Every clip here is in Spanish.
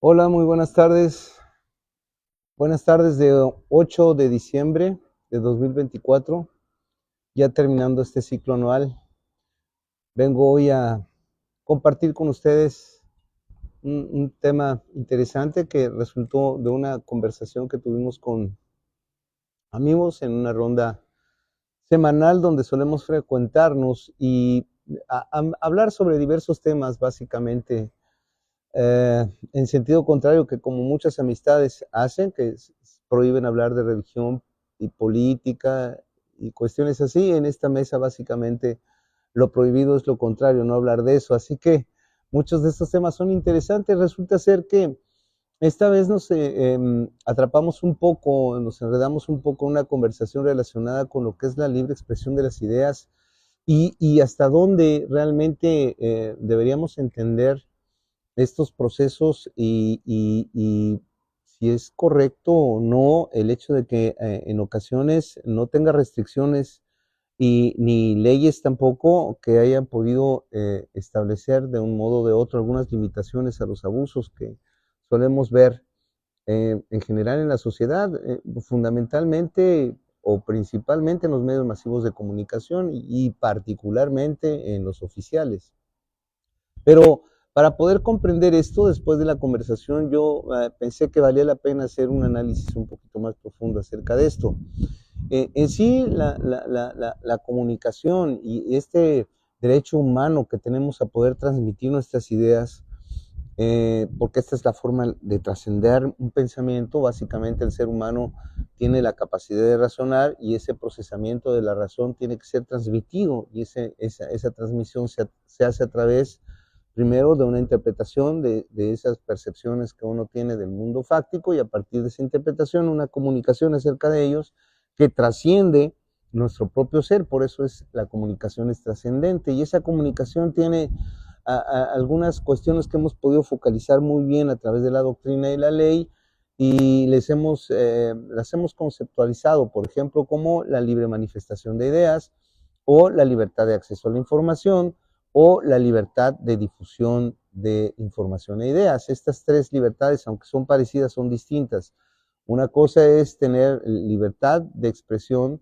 Hola, muy buenas tardes. Buenas tardes de 8 de diciembre de 2024, ya terminando este ciclo anual. Vengo hoy a compartir con ustedes un tema interesante que resultó de una conversación que tuvimos con amigos en una ronda semanal donde solemos frecuentarnos y hablar sobre diversos temas, básicamente en sentido contrario que como muchas amistades hacen, que prohíben hablar de religión y política y cuestiones así. En esta mesa básicamente lo prohibido es lo contrario, no hablar de eso. Así que muchos de estos temas son interesantes. Resulta ser que esta vez nos atrapamos un poco, nos enredamos un poco en una conversación relacionada con lo que es la libre expresión de las ideas y hasta dónde realmente deberíamos entender estos procesos y si es correcto o no el hecho de que en ocasiones no tenga restricciones y ni leyes tampoco que hayan podido establecer de un modo o de otro algunas limitaciones a los abusos que solemos ver en general en la sociedad, fundamentalmente o principalmente en los medios masivos de comunicación y particularmente en los oficiales. Pero para poder comprender esto, después de la conversación, yo pensé que valía la pena hacer un análisis un poquito más profundo acerca de esto. En sí, la comunicación y este derecho humano que tenemos a poder transmitir nuestras ideas, porque esta es la forma de trascender un pensamiento. Básicamente el ser humano tiene la capacidad de razonar y ese procesamiento de la razón tiene que ser transmitido y esa transmisión se hace a través primero de una interpretación de esas percepciones que uno tiene del mundo fáctico y a partir de esa interpretación una comunicación acerca de ellos que trasciende nuestro propio ser. Por eso es la comunicación es trascendente y esa comunicación tiene algunas cuestiones que hemos podido focalizar muy bien a través de la doctrina y la ley y las hemos conceptualizado, por ejemplo, como la libre manifestación de ideas o la libertad de acceso a la información o la libertad de difusión de información e ideas. Estas tres libertades, aunque son parecidas, son distintas. Una cosa es tener libertad de expresión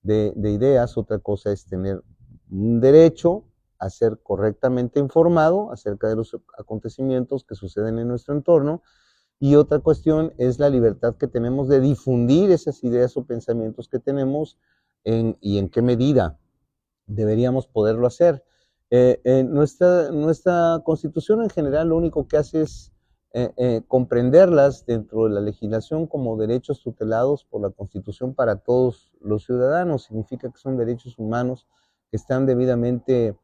de ideas, otra cosa es tener un derecho a ser correctamente informado acerca de los acontecimientos que suceden en nuestro entorno, y otra cuestión es la libertad que tenemos de difundir esas ideas o pensamientos que tenemos y en qué medida deberíamos poderlo hacer. Nuestra constitución en general lo único que hace es comprenderlas dentro de la legislación como derechos tutelados por la constitución para todos los ciudadanos. Significa que son derechos humanos que están debidamente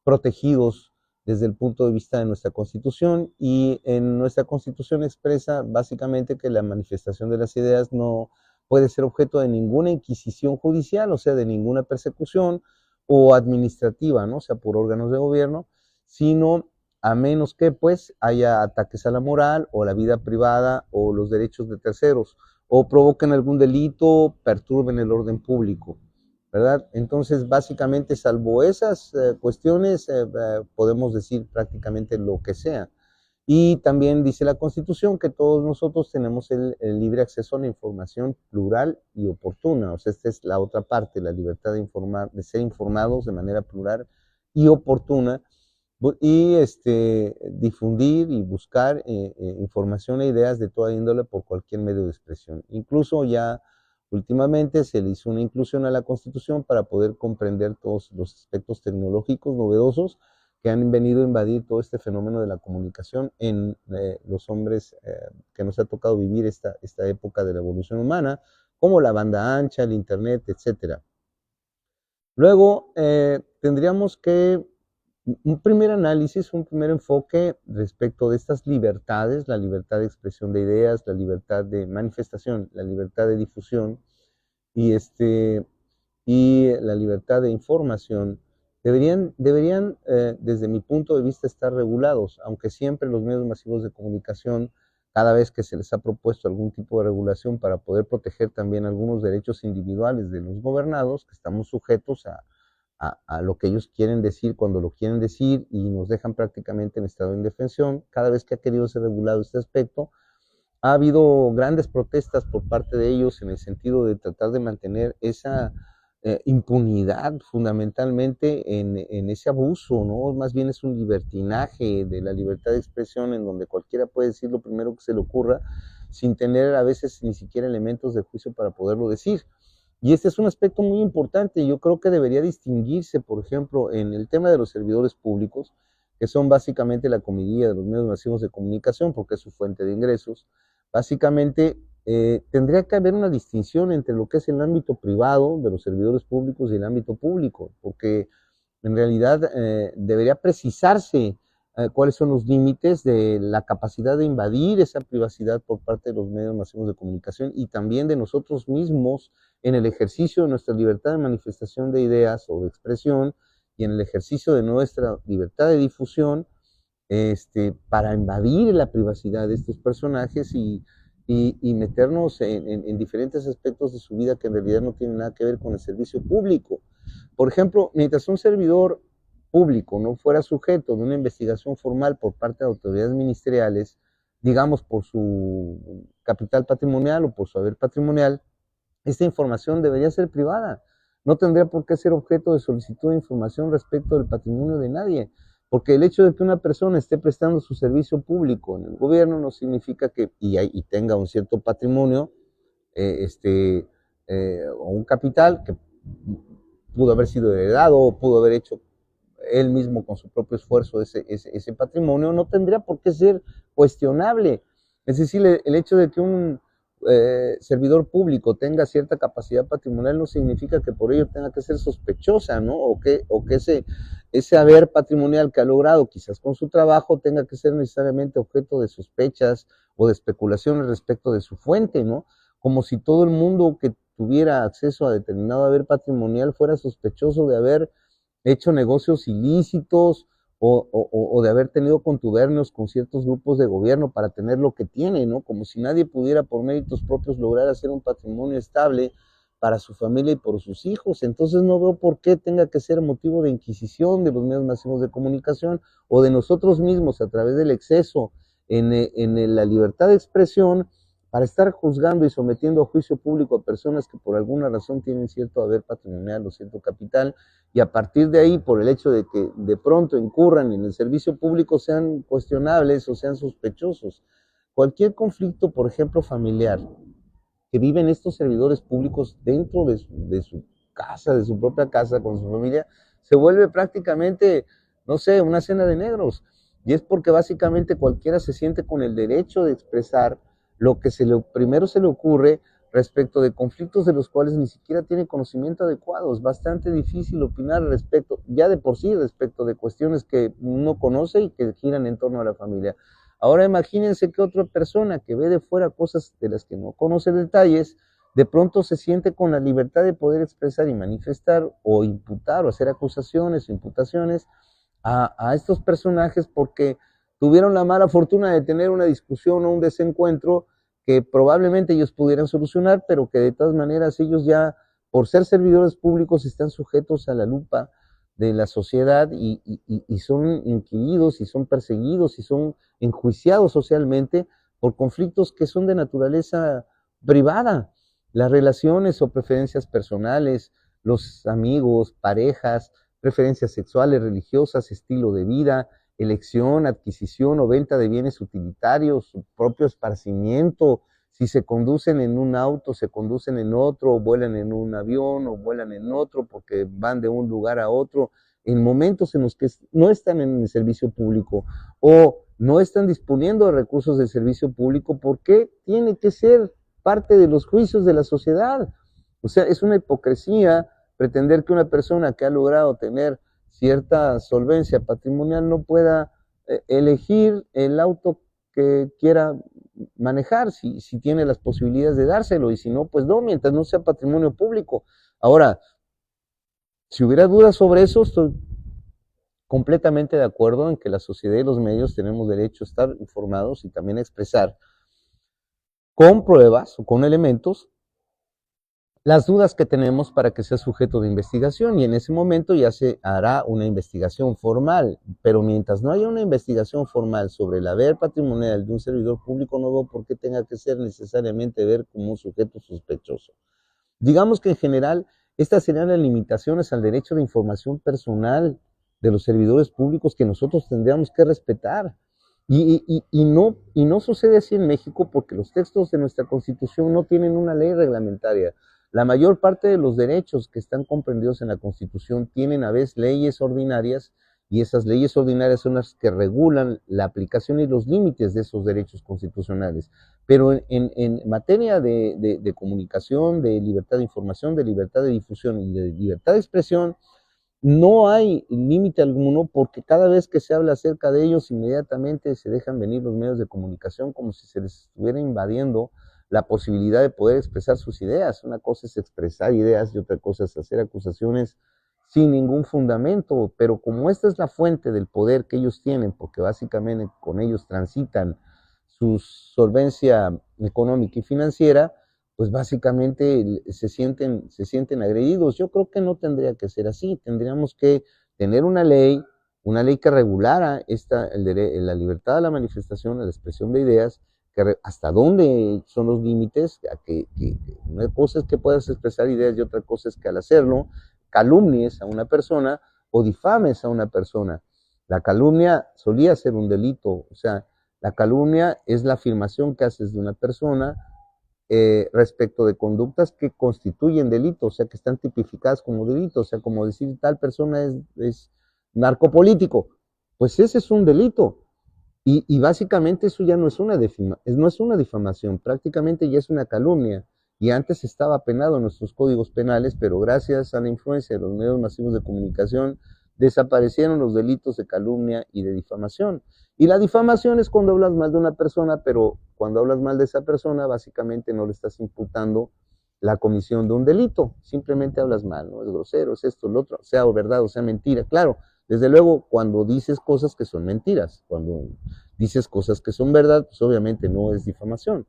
protegidos desde el punto de vista de nuestra constitución, y en nuestra constitución expresa básicamente que la manifestación de las ideas no puede ser objeto de ninguna inquisición judicial, o sea, de ninguna persecución o administrativa, ¿no? O sea, por órganos de gobierno, sino a menos que pues haya ataques a la moral o la vida privada o los derechos de terceros o provoquen algún delito, perturben el orden público, ¿verdad? Entonces, básicamente, salvo esas cuestiones, podemos decir prácticamente lo que sea. Y también dice la Constitución que todos nosotros tenemos el libre acceso a la información plural y oportuna. O sea, esta es la otra parte, la libertad de informar, de ser informados de manera plural y oportuna, y difundir y buscar información e ideas de toda índole por cualquier medio de expresión. Incluso ya últimamente se le hizo una inclusión a la Constitución para poder comprender todos los aspectos tecnológicos novedosos que han venido a invadir todo este fenómeno de la comunicación en los hombres que nos ha tocado vivir esta época de la evolución humana, como la banda ancha, el internet, etcétera. Luego tendríamos que un primer análisis, un primer enfoque respecto de estas libertades, la libertad de expresión de ideas, la libertad de manifestación, la libertad de difusión y, y la libertad de información, deberían desde mi punto de vista, estar regulados, aunque siempre los medios masivos de comunicación, cada vez que se les ha propuesto algún tipo de regulación para poder proteger también algunos derechos individuales de los gobernados, que estamos sujetos a lo que ellos quieren decir cuando lo quieren decir y nos dejan prácticamente en estado de indefensión. Cada vez que ha querido ser regulado este aspecto, ha habido grandes protestas por parte de ellos en el sentido de tratar de mantener esa impunidad fundamentalmente en ese abuso, ¿no? Más bien es un libertinaje de la libertad de expresión en donde cualquiera puede decir lo primero que se le ocurra sin tener a veces ni siquiera elementos de juicio para poderlo decir. Y este es un aspecto muy importante. Yo creo que debería distinguirse, por ejemplo, en el tema de los servidores públicos, que son básicamente la comidilla de los medios masivos de comunicación, porque es su fuente de ingresos. Básicamente, tendría que haber una distinción entre lo que es el ámbito privado de los servidores públicos y el ámbito público, porque en realidad debería precisarse cuáles son los límites de la capacidad de invadir esa privacidad por parte de los medios masivos de comunicación y también de nosotros mismos en el ejercicio de nuestra libertad de manifestación de ideas o de expresión y en el ejercicio de nuestra libertad de difusión, para invadir la privacidad de estos personajes y meternos en diferentes aspectos de su vida que en realidad no tienen nada que ver con el servicio público. Por ejemplo, mientras un servidor público no fuera sujeto de una investigación formal por parte de autoridades ministeriales, digamos por su capital patrimonial o por su haber patrimonial, esta información debería ser privada. No tendría por qué ser objeto de solicitud de información respecto del patrimonio de nadie, porque el hecho de que una persona esté prestando su servicio público en el gobierno no significa que y tenga un cierto patrimonio o un capital que pudo haber sido heredado o pudo haber hecho él mismo con su propio esfuerzo ese patrimonio, no tendría por qué ser cuestionable. Es decir, el hecho de que un servidor público tenga cierta capacidad patrimonial no significa que por ello tenga que ser sospechosa, ¿no? O que ese haber patrimonial que ha logrado quizás con su trabajo tenga que ser necesariamente objeto de sospechas o de especulaciones respecto de su fuente, ¿no? Como si todo el mundo que tuviera acceso a determinado haber patrimonial fuera sospechoso de haber hecho negocios ilícitos o de haber tenido contubernios con ciertos grupos de gobierno para tener lo que tiene, ¿no? Como si nadie pudiera por méritos propios lograr hacer un patrimonio estable para su familia y por sus hijos. Entonces no veo por qué tenga que ser motivo de inquisición de los medios masivos de comunicación o de nosotros mismos a través del exceso en la libertad de expresión para estar juzgando y sometiendo a juicio público a personas que por alguna razón tienen cierto haber patrimonial o cierto capital, y a partir de ahí, por el hecho de que de pronto incurran en el servicio público, sean cuestionables o sean sospechosos. Cualquier conflicto, por ejemplo, familiar, que viven estos servidores públicos dentro de su casa, de su propia casa, con su familia, se vuelve prácticamente, no sé, una cena de negros. Y es porque básicamente cualquiera se siente con el derecho de expresar lo que primero se le ocurre respecto de conflictos de los cuales ni siquiera tiene conocimiento adecuado. Es bastante difícil opinar respecto, ya de por sí, respecto de cuestiones que uno conoce y que giran en torno a la familia. Ahora imagínense que otra persona que ve de fuera cosas de las que no conoce detalles, de pronto se siente con la libertad de poder expresar y manifestar o imputar o hacer acusaciones o imputaciones a estos personajes porque tuvieron la mala fortuna de tener una discusión o un desencuentro que probablemente ellos pudieran solucionar, pero que de todas maneras ellos ya, por ser servidores públicos, están sujetos a la lupa de la sociedad y son inquiridos y son perseguidos y son enjuiciados socialmente por conflictos que son de naturaleza privada. Las relaciones o preferencias personales, los amigos, parejas, preferencias sexuales, religiosas, estilo de vida, elección, adquisición o venta de bienes utilitarios, su propio esparcimiento, si se conducen en un auto, se conducen en otro, o vuelan en un avión, o vuelan en otro, porque van de un lugar a otro, en momentos en los que no están en el servicio público, o no están disponiendo de recursos del servicio público, ¿por qué tiene que ser parte de los juicios de la sociedad? O sea, es una hipocresía pretender que una persona que ha logrado tener cierta solvencia patrimonial no pueda elegir el auto que quiera manejar, si tiene las posibilidades de dárselo, y si no, pues no, mientras no sea patrimonio público. Ahora, si hubiera dudas sobre eso, estoy completamente de acuerdo en que la sociedad y los medios tenemos derecho a estar informados y también a expresar con pruebas o con elementos las dudas que tenemos para que sea sujeto de investigación y en ese momento ya se hará una investigación formal, pero mientras no haya una investigación formal sobre el haber patrimonial de un servidor público, no veo por qué tenga que ser necesariamente ver como un sujeto sospechoso. Digamos que en general estas serían las limitaciones al derecho de información personal de los servidores públicos que nosotros tendríamos que respetar. Y no sucede así en México porque los textos de nuestra Constitución no tienen una ley reglamentaria. La mayor parte de los derechos que están comprendidos en la Constitución tienen a veces leyes ordinarias y esas leyes ordinarias son las que regulan la aplicación y los límites de esos derechos constitucionales. Pero en materia de comunicación, de libertad de información, de libertad de difusión y de libertad de expresión, no hay límite alguno porque cada vez que se habla acerca de ellos, inmediatamente se dejan venir los medios de comunicación como si se les estuviera invadiendo la posibilidad de poder expresar sus ideas. Una cosa es expresar ideas y otra cosa es hacer acusaciones sin ningún fundamento, pero como esta es la fuente del poder que ellos tienen, porque básicamente con ellos transitan su solvencia económica y financiera, pues básicamente se sienten agredidos. Yo creo que no tendría que ser así, tendríamos que tener una ley que regulara la libertad de la manifestación, la expresión de ideas, hasta dónde son los límites, que una cosa es que puedas expresar ideas y otra cosa es que al hacerlo calumnies a una persona o difames a una persona. La calumnia solía ser un delito, o sea, la calumnia es la afirmación que haces de una persona respecto de conductas que constituyen delito, o sea, que están tipificadas como delito, o sea, como decir tal persona es narcopolítico, pues ese es un delito. Y básicamente eso ya no es no es una difamación, prácticamente ya es una calumnia. Y antes estaba penado en nuestros códigos penales, pero gracias a la influencia de los medios masivos de comunicación, desaparecieron los delitos de calumnia y de difamación. Y la difamación es cuando hablas mal de una persona, pero cuando hablas mal de esa persona, básicamente no le estás imputando la comisión de un delito, simplemente hablas mal, ¿no? Es grosero, es esto, lo otro, sea verdad o sea mentira. Claro, desde luego, cuando dices cosas que son mentiras, cuando dices cosas que son verdad, pues obviamente no es difamación.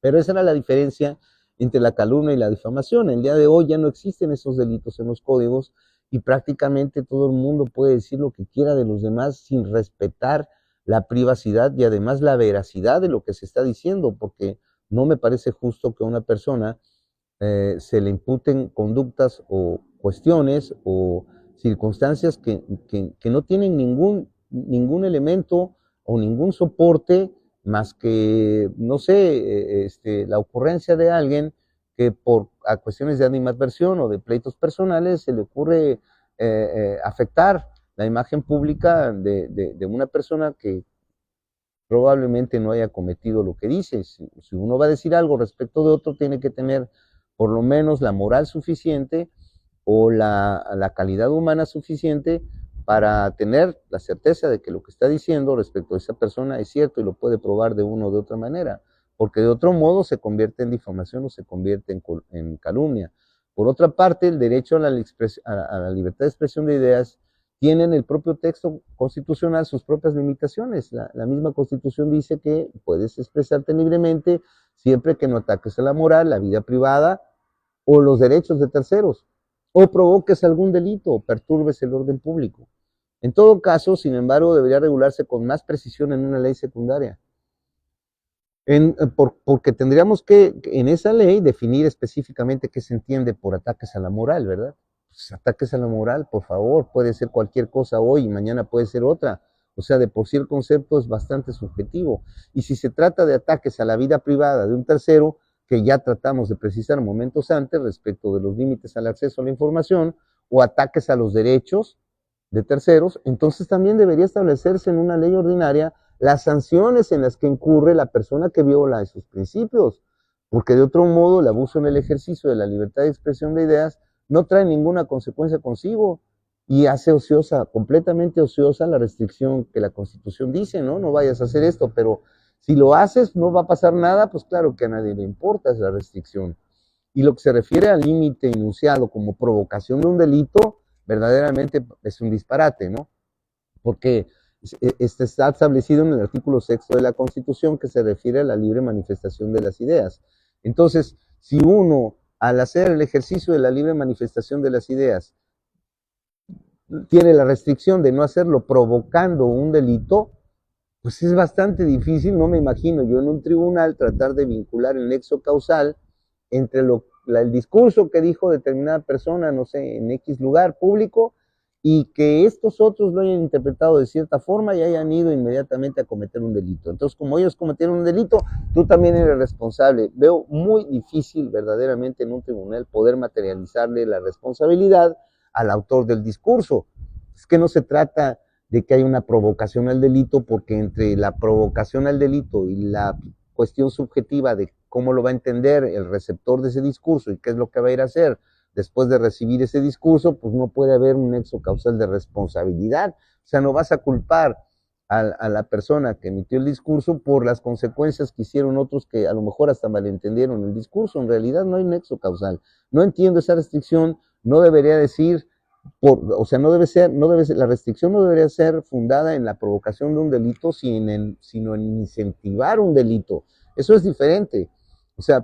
Pero esa era la diferencia entre la calumnia y la difamación. El día de hoy ya no existen esos delitos en los códigos y prácticamente todo el mundo puede decir lo que quiera de los demás sin respetar la privacidad y además la veracidad de lo que se está diciendo, porque no me parece justo que a una persona se le imputen conductas o cuestiones o circunstancias que no tienen ningún elemento o ningún soporte más que, no sé, la ocurrencia de alguien que por a cuestiones de animadversión o de pleitos personales se le ocurre afectar la imagen pública de una persona que probablemente no haya cometido lo que dice. Si uno va a decir algo respecto de otro, tiene que tener por lo menos la moral suficiente o la calidad humana suficiente para tener la certeza de que lo que está diciendo respecto a esa persona es cierto y lo puede probar de una o de otra manera, porque de otro modo se convierte en difamación o se convierte en calumnia. Por otra parte, el derecho a la libertad de expresión de ideas tiene en el propio texto constitucional sus propias limitaciones. La misma Constitución dice que puedes expresarte libremente siempre que no ataques a la moral, la vida privada o los derechos de terceros, o provoques algún delito o perturbes el orden público. En todo caso, sin embargo, debería regularse con más precisión en una ley secundaria. Porque tendríamos que en esa ley definir específicamente qué se entiende por ataques a la moral, ¿verdad? Pues, ataques a la moral, por favor, puede ser cualquier cosa hoy y mañana puede ser otra. O sea, de por sí el concepto es bastante subjetivo. Y si se trata de ataques a la vida privada de un tercero, que ya tratamos de precisar momentos antes respecto de los límites al acceso a la información, o ataques a los derechos de terceros, entonces también debería establecerse en una ley ordinaria las sanciones en las que incurre la persona que viola esos principios, porque de otro modo el abuso en el ejercicio de la libertad de expresión de ideas no trae ninguna consecuencia consigo y hace ociosa, completamente ociosa la restricción que la Constitución dice, ¿no? No vayas a hacer esto, pero si lo haces no va a pasar nada, pues claro que a nadie le importa esa restricción. Y lo que se refiere al límite enunciado como provocación de un delito, verdaderamente es un disparate, ¿no? Porque está establecido en el artículo 6 de la Constitución que se refiere a la libre manifestación de las ideas. Entonces, si uno al hacer el ejercicio de la libre manifestación de las ideas, tiene la restricción de no hacerlo provocando un delito, pues es bastante difícil. No me imagino yo en un tribunal tratar de vincular el nexo causal entre el discurso que dijo determinada persona, no sé, en X lugar público, y que estos otros lo hayan interpretado de cierta forma y hayan ido inmediatamente a cometer un delito. Entonces, como ellos cometieron un delito, tú también eres responsable. Veo muy difícil verdaderamente en un tribunal poder materializarle la responsabilidad al autor del discurso. Es que no se trata de que haya una provocación al delito, porque entre la provocación al delito y la cuestión subjetiva de cómo lo va a entender el receptor de ese discurso y qué es lo que va a ir a hacer después de recibir ese discurso, pues no puede haber un nexo causal de responsabilidad. O sea, no vas a culpar a la persona que emitió el discurso por las consecuencias que hicieron otros que a lo mejor hasta malentendieron el discurso. En realidad no hay nexo causal. No entiendo esa restricción. No debería decir, o sea, la restricción no debería ser fundada en la provocación de un delito, sino en incentivar un delito. Eso es diferente. O sea,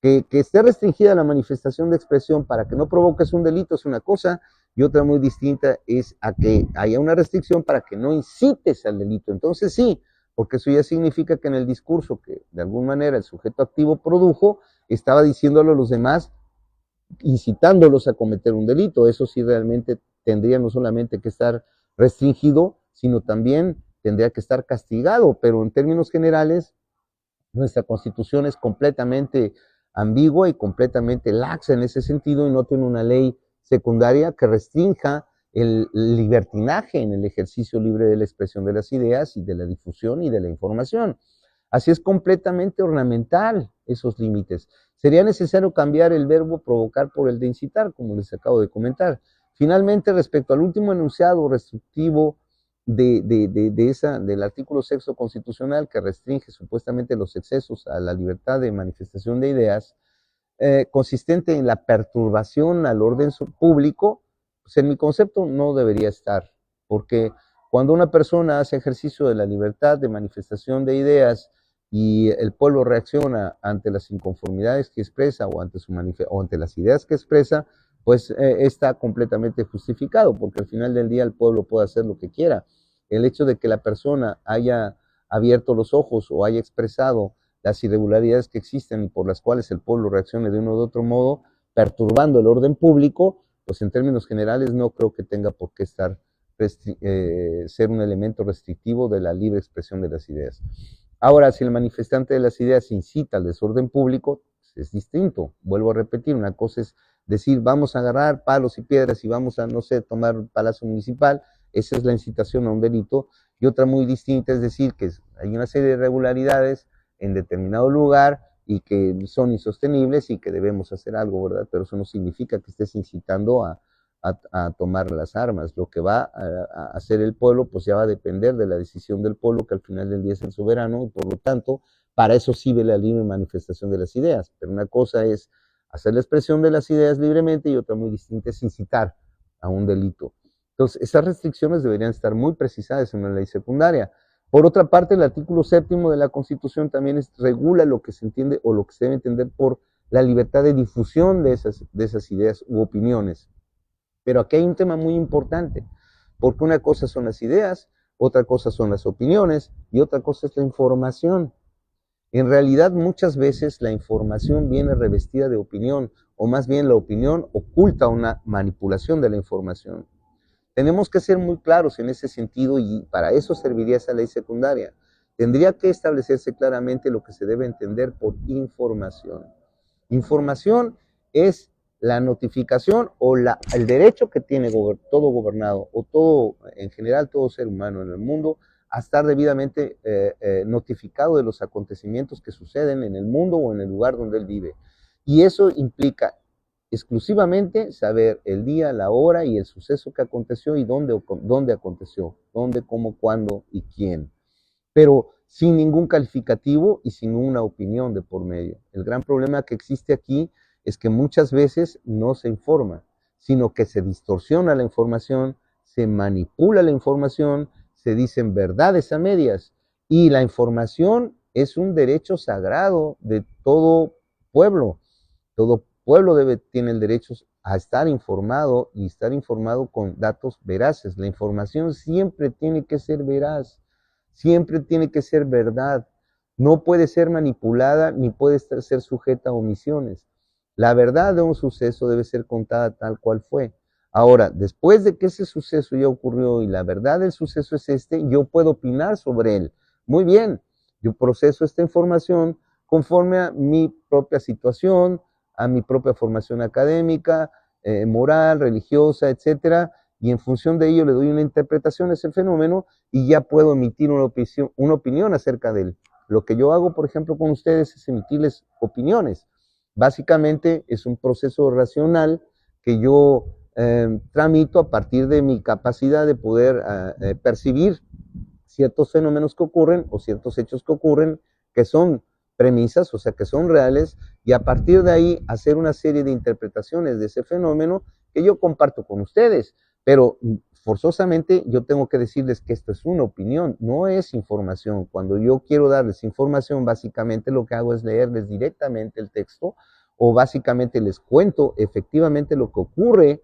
que esté restringida la manifestación de expresión para que no provoques un delito es una cosa, y otra muy distinta es a que haya una restricción para que no incites al delito. Entonces sí, porque eso ya significa que en el discurso que de alguna manera el sujeto activo produjo, estaba diciéndolo a los demás, incitándolos a cometer un delito. Eso sí realmente tendría no solamente que estar restringido, sino también tendría que estar castigado. Pero en términos generales, nuestra Constitución es completamente ambigua y completamente laxa en ese sentido, y no tiene una ley secundaria que restrinja el libertinaje en el ejercicio libre de la expresión de las ideas y de la difusión y de la información. Así es completamente ornamental esos límites. Sería necesario cambiar el verbo provocar por el de incitar, como les acabo de comentar. Finalmente, respecto al último enunciado restrictivo del artículo 6 constitucional, que restringe supuestamente los excesos a la libertad de manifestación de ideas, consistente en la perturbación al orden público, pues en mi concepto no debería estar, porque cuando una persona hace ejercicio de la libertad de manifestación de ideas y el pueblo reacciona ante las inconformidades que expresa o ante las ideas que expresa, pues está completamente justificado, porque al final del día el pueblo puede hacer lo que quiera. El hecho de que la persona haya abierto los ojos o haya expresado las irregularidades que existen y por las cuales el pueblo reaccione de uno u otro modo, perturbando el orden público, pues en términos generales no creo que tenga por qué ser un elemento restrictivo de la libre expresión de las ideas. Ahora, si el manifestante de las ideas incita al desorden público, es distinto. Vuelvo a repetir, una cosa es decir, vamos a agarrar palos y piedras y vamos a, no sé, tomar un palacio municipal, esa es la incitación a un delito, y otra muy distinta es decir que hay una serie de irregularidades en determinado lugar y que son insostenibles y que debemos hacer algo, ¿verdad? Pero eso no significa que estés incitando a tomar las armas. Lo que va a hacer el pueblo, pues ya va a depender de la decisión del pueblo, que al final del día es el soberano, y por lo tanto, para eso sirve la libre manifestación de las ideas. Pero una cosa es hacer la expresión de las ideas libremente y otra muy distinta es incitar a un delito. Entonces, esas restricciones deberían estar muy precisadas en una ley secundaria. Por otra parte, el artículo 7 de la Constitución también regula lo que se entiende o lo que se debe entender por la libertad de difusión de esas ideas u opiniones. Pero aquí hay un tema muy importante, porque una cosa son las ideas, otra cosa son las opiniones y otra cosa es la información. En realidad, muchas veces la información viene revestida de opinión, o más bien la opinión oculta una manipulación de la información. Tenemos que ser muy claros en ese sentido y para eso serviría esa ley secundaria. Tendría que establecerse claramente lo que se debe entender por información. Información es la notificación o el derecho que tiene todo gobernado o todo, en general, todo ser humano en el mundo a estar debidamente notificado de los acontecimientos que suceden en el mundo o en el lugar donde él vive. Y eso implica exclusivamente saber el día, la hora y el suceso que aconteció y dónde aconteció, dónde, cómo, cuándo y quién. Pero sin ningún calificativo y sin una opinión de por medio. El gran problema que existe aquí es que muchas veces no se informa, sino que se distorsiona la información, se manipula la información, se dicen verdades a medias, y la información es un derecho sagrado de todo pueblo. Todo pueblo tiene el derecho a estar informado y estar informado con datos veraces. La información siempre tiene que ser veraz, siempre tiene que ser verdad. No puede ser manipulada ni puede ser sujeta a omisiones. La verdad de un suceso debe ser contada tal cual fue. Ahora, después de que ese suceso ya ocurrió y la verdad del suceso es yo puedo opinar sobre él. Muy bien, yo proceso esta información conforme a mi propia situación, a mi propia formación académica, moral, religiosa, etcétera, y en función de ello le doy una interpretación a ese fenómeno y ya puedo emitir una opinión acerca de él. Lo que yo hago, por ejemplo, con ustedes es emitirles opiniones. Básicamente es un proceso racional que yo tramito a partir de mi capacidad de poder percibir ciertos fenómenos que ocurren o ciertos hechos que ocurren que son premisas, o sea, que son reales, y a partir de ahí hacer una serie de interpretaciones de ese fenómeno que yo comparto con ustedes. Pero forzosamente yo tengo que decirles que esto es una opinión, no es información. Cuando yo quiero darles información, básicamente lo que hago es leerles directamente el texto o básicamente les cuento efectivamente lo que ocurre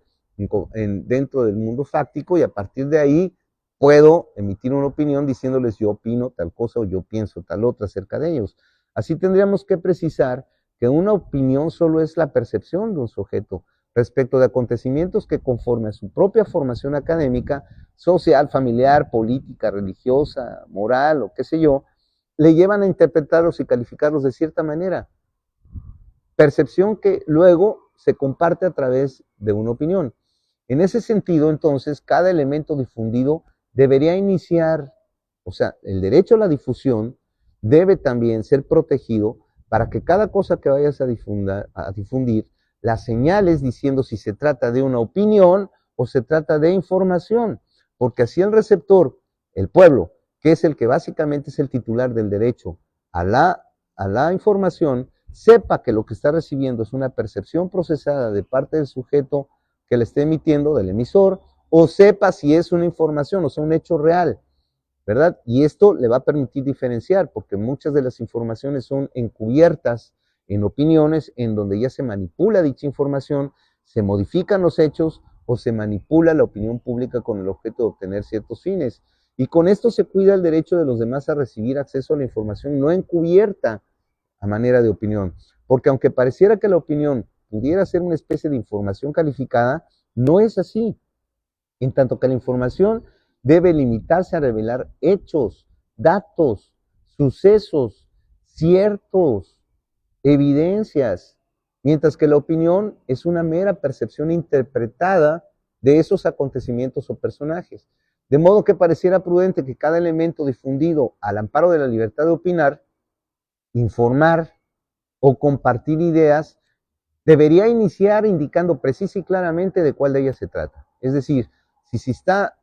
dentro del mundo fáctico y a partir de ahí puedo emitir una opinión diciéndoles yo opino tal cosa o yo pienso tal otra acerca de ellos. Así tendríamos que precisar que una opinión solo es la percepción de un sujeto respecto de acontecimientos que conforme a su propia formación académica, social, familiar, política, religiosa, moral o qué sé yo, le llevan a interpretarlos y calificarlos de cierta manera. Percepción que luego se comparte a través de una opinión. En ese sentido, entonces, cada elemento difundido debería iniciar, o sea, el derecho a la difusión debe también ser protegido para que cada cosa que vayas a difundir, la señales diciendo si se trata de una opinión o se trata de información, porque así el receptor, el pueblo, que es el que básicamente es el titular del derecho a la información, sepa que lo que está recibiendo es una percepción procesada de parte del sujeto que le esté emitiendo, del emisor, o sepa si es una información, o sea, un hecho real, ¿verdad? Y esto le va a permitir diferenciar, porque muchas de las informaciones son encubiertas en opiniones en donde ya se manipula dicha información, se modifican los hechos o se manipula la opinión pública con el objeto de obtener ciertos fines. Y con esto se cuida el derecho de los demás a recibir acceso a la información no encubierta a manera de opinión. Porque aunque pareciera que la opinión pudiera ser una especie de información calificada, no es así. En tanto que la información debe limitarse a revelar hechos, datos, sucesos, ciertos, evidencias, mientras que la opinión es una mera percepción interpretada de esos acontecimientos o personajes. De modo que pareciera prudente que cada elemento difundido al amparo de la libertad de opinar, informar o compartir ideas, debería iniciar indicando precisa y claramente de cuál de ellas se trata. Es decir, si se está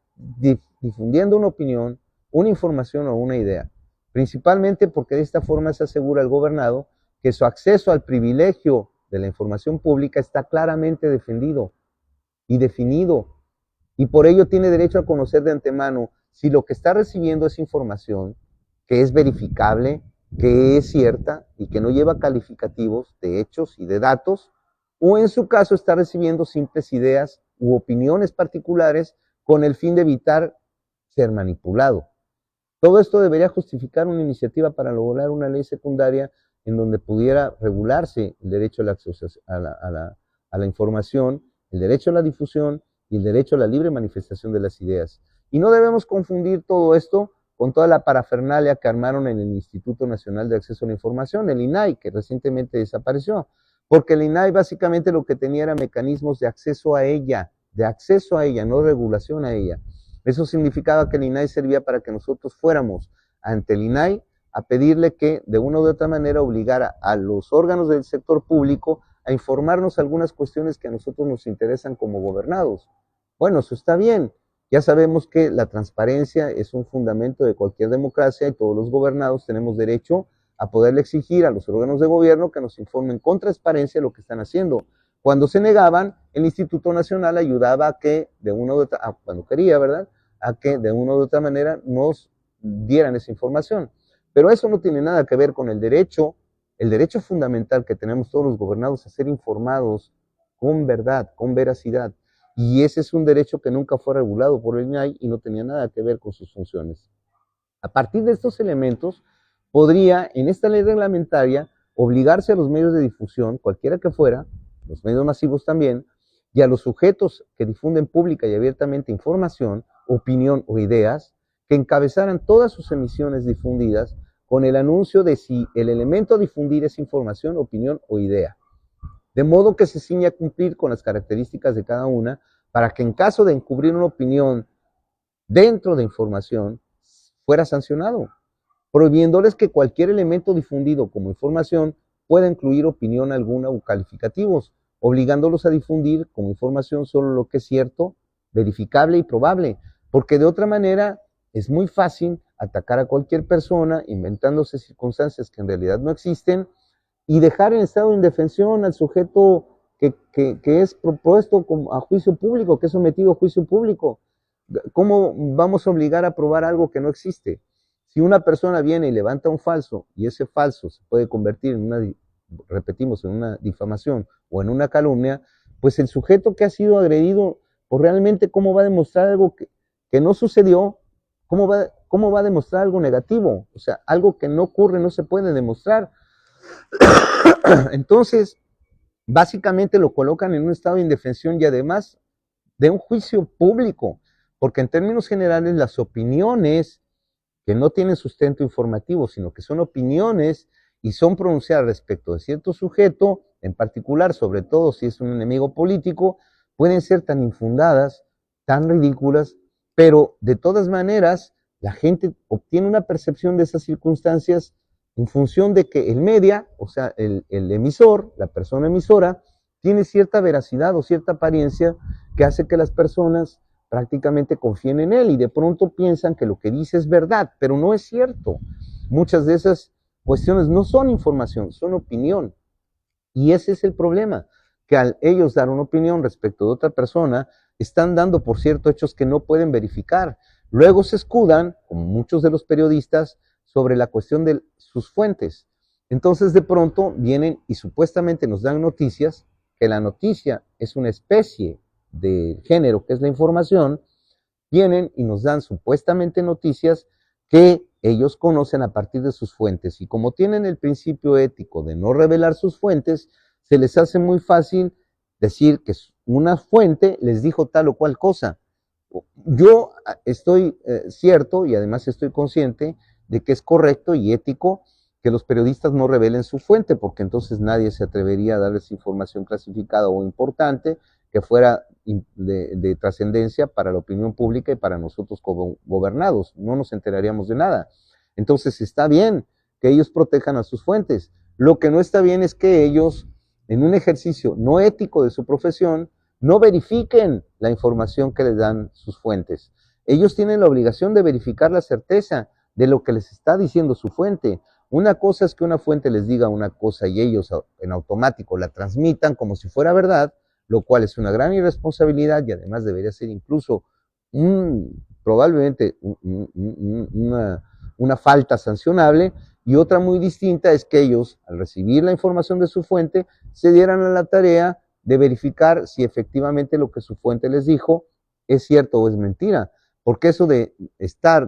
difundiendo una opinión, una información o una idea, principalmente porque de esta forma se asegura al gobernado que su acceso al privilegio de la información pública está claramente defendido y definido, y por ello tiene derecho a conocer de antemano si lo que está recibiendo es información que es verificable, que es cierta y que no lleva calificativos de hechos y de datos, o en su caso está recibiendo simples ideas u opiniones particulares con el fin de evitar ser manipulado. Todo esto debería justificar una iniciativa para lograr una ley secundaria en donde pudiera regularse el derecho a la información, el derecho a la difusión y el derecho a la libre manifestación de las ideas. Y no debemos confundir todo esto con toda la parafernalia que armaron en el Instituto Nacional de Acceso a la Información, el INAI, que recientemente desapareció, porque el INAI básicamente lo que tenía era mecanismos de acceso a ella, no regulación a ella. Eso significaba que el INAI servía para que nosotros fuéramos ante el INAI a pedirle que de una u otra manera obligara a los órganos del sector público a informarnos algunas cuestiones que a nosotros nos interesan como gobernados. Bueno, eso está bien. Ya sabemos que la transparencia es un fundamento de cualquier democracia y todos los gobernados tenemos derecho a poderle exigir a los órganos de gobierno que nos informen con transparencia lo que están haciendo. Cuando se negaban, el Instituto Nacional ayudaba a que de una u otra, cuando quería, ¿verdad?, a que de una u otra manera nos dieran esa información. Pero eso no tiene nada que ver con el derecho el derecho fundamental que tenemos todos los gobernados a ser informados con verdad, con veracidad. Y ese es un derecho que nunca fue regulado por el INAI y no tenía nada que ver con sus funciones. A partir de estos elementos, podría, en esta ley reglamentaria, obligarse a los medios de difusión, cualquiera que fuera, los medios masivos también, y a los sujetos que difunden pública y abiertamente información, opinión o ideas, que encabezaran todas sus emisiones difundidas con el anuncio de si el elemento a difundir es información, opinión o idea. De modo que se ciña a cumplir con las características de cada una, para que en caso de encubrir una opinión dentro de información, fuera sancionado, prohibiéndoles que cualquier elemento difundido como información pueda incluir opinión alguna o calificativos, obligándolos a difundir como información solo lo que es cierto, verificable y probable, porque de otra manera es muy fácil atacar a cualquier persona inventándose circunstancias que en realidad no existen y dejar en estado de indefensión al sujeto que es propuesto a juicio público, que es sometido a juicio público. ¿Cómo vamos a obligar a probar algo que no existe? Si una persona viene y levanta un falso y ese falso se puede convertir en una, repetimos, en una difamación o en una calumnia, pues el sujeto que ha sido agredido, pues realmente cómo va a demostrar algo que no sucedió, cómo va a demostrar algo negativo, o sea, algo que no ocurre no se puede demostrar. Entonces, básicamente lo colocan en un estado de indefensión y además de un juicio público, porque en términos generales las opiniones que no tienen sustento informativo, sino que son opiniones y son pronunciadas respecto de cierto sujeto, en particular, sobre todo si es un enemigo político, pueden ser tan infundadas, tan ridículas, pero de todas maneras la gente obtiene una percepción de esas circunstancias en función de que el media, o sea, el emisor, la persona emisora, tiene cierta veracidad o cierta apariencia que hace que las personas prácticamente confíen en él y de pronto piensan que lo que dice es verdad, pero no es cierto. Muchas de esas cuestiones no son información, son opinión. Y ese es el problema, que al ellos dar una opinión respecto de otra persona, están dando por cierto hechos que no pueden verificar. Luego se escudan, como muchos de los periodistas, sobre la cuestión de sus fuentes. Entonces de pronto vienen y supuestamente nos dan noticias, que la noticia es una especie de género que es la información, vienen y nos dan supuestamente noticias que ellos conocen a partir de sus fuentes y como tienen el principio ético de no revelar sus fuentes, se les hace muy fácil decir que una fuente les dijo tal o cual cosa. Yo estoy cierto y además estoy consciente de que es correcto y ético que los periodistas no revelen su fuente, porque entonces nadie se atrevería a darles información clasificada o importante que fuera de trascendencia para la opinión pública y para nosotros como gobernados. No nos enteraríamos de nada. Entonces está bien que ellos protejan a sus fuentes. Lo que no está bien es que ellos, en un ejercicio no ético de su profesión, no verifiquen la información que les dan sus fuentes. Ellos tienen la obligación de verificar la certeza de lo que les está diciendo su fuente. Una cosa es que una fuente les diga una cosa y ellos en automático la transmitan como si fuera verdad, lo cual es una gran irresponsabilidad y además debería ser incluso probablemente una falta sancionable. Y otra muy distinta es que ellos, al recibir la información de su fuente, se dieran a la tarea de verificar si efectivamente lo que su fuente les dijo es cierto o es mentira. Porque eso de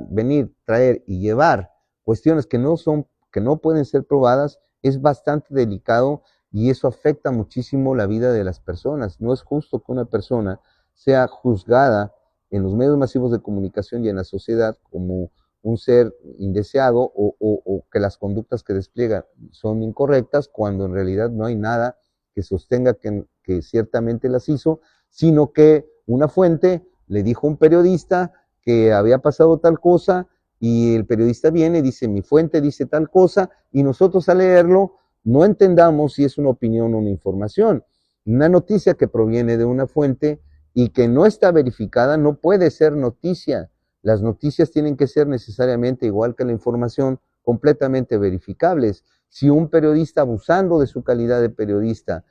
venir, traer y llevar cuestiones que no pueden ser probadas es bastante delicado y eso afecta muchísimo la vida de las personas. No es justo que una persona sea juzgada en los medios masivos de comunicación y en la sociedad como un ser indeseado o que las conductas que despliega son incorrectas cuando en realidad no hay nada que sostenga que ciertamente las hizo, sino que una fuente le dijo a un periodista que había pasado tal cosa y el periodista viene y dice, mi fuente dice tal cosa y nosotros al leerlo no entendamos si es una opinión o una información. Una noticia que proviene de una fuente y que no está verificada no puede ser noticia. Las noticias tienen que ser necesariamente, igual que la información, completamente verificables. Si un periodista, abusando de su calidad de periodista,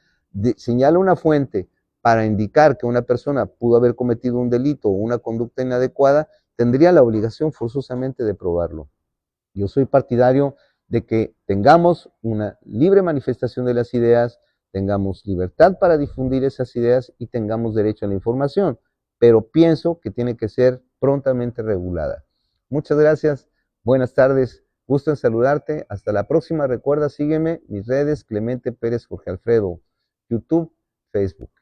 señala una fuente para indicar que una persona pudo haber cometido un delito o una conducta inadecuada, tendría la obligación forzosamente de probarlo. Yo soy partidario de que tengamos una libre manifestación de las ideas, tengamos libertad para difundir esas ideas y tengamos derecho a la información, pero pienso que tiene que ser prontamente regulada. Muchas gracias, buenas tardes, gusto en saludarte, hasta la próxima, recuerda, sígueme, mis redes, Clemente Pérez Jorge Alfredo, YouTube, Facebook.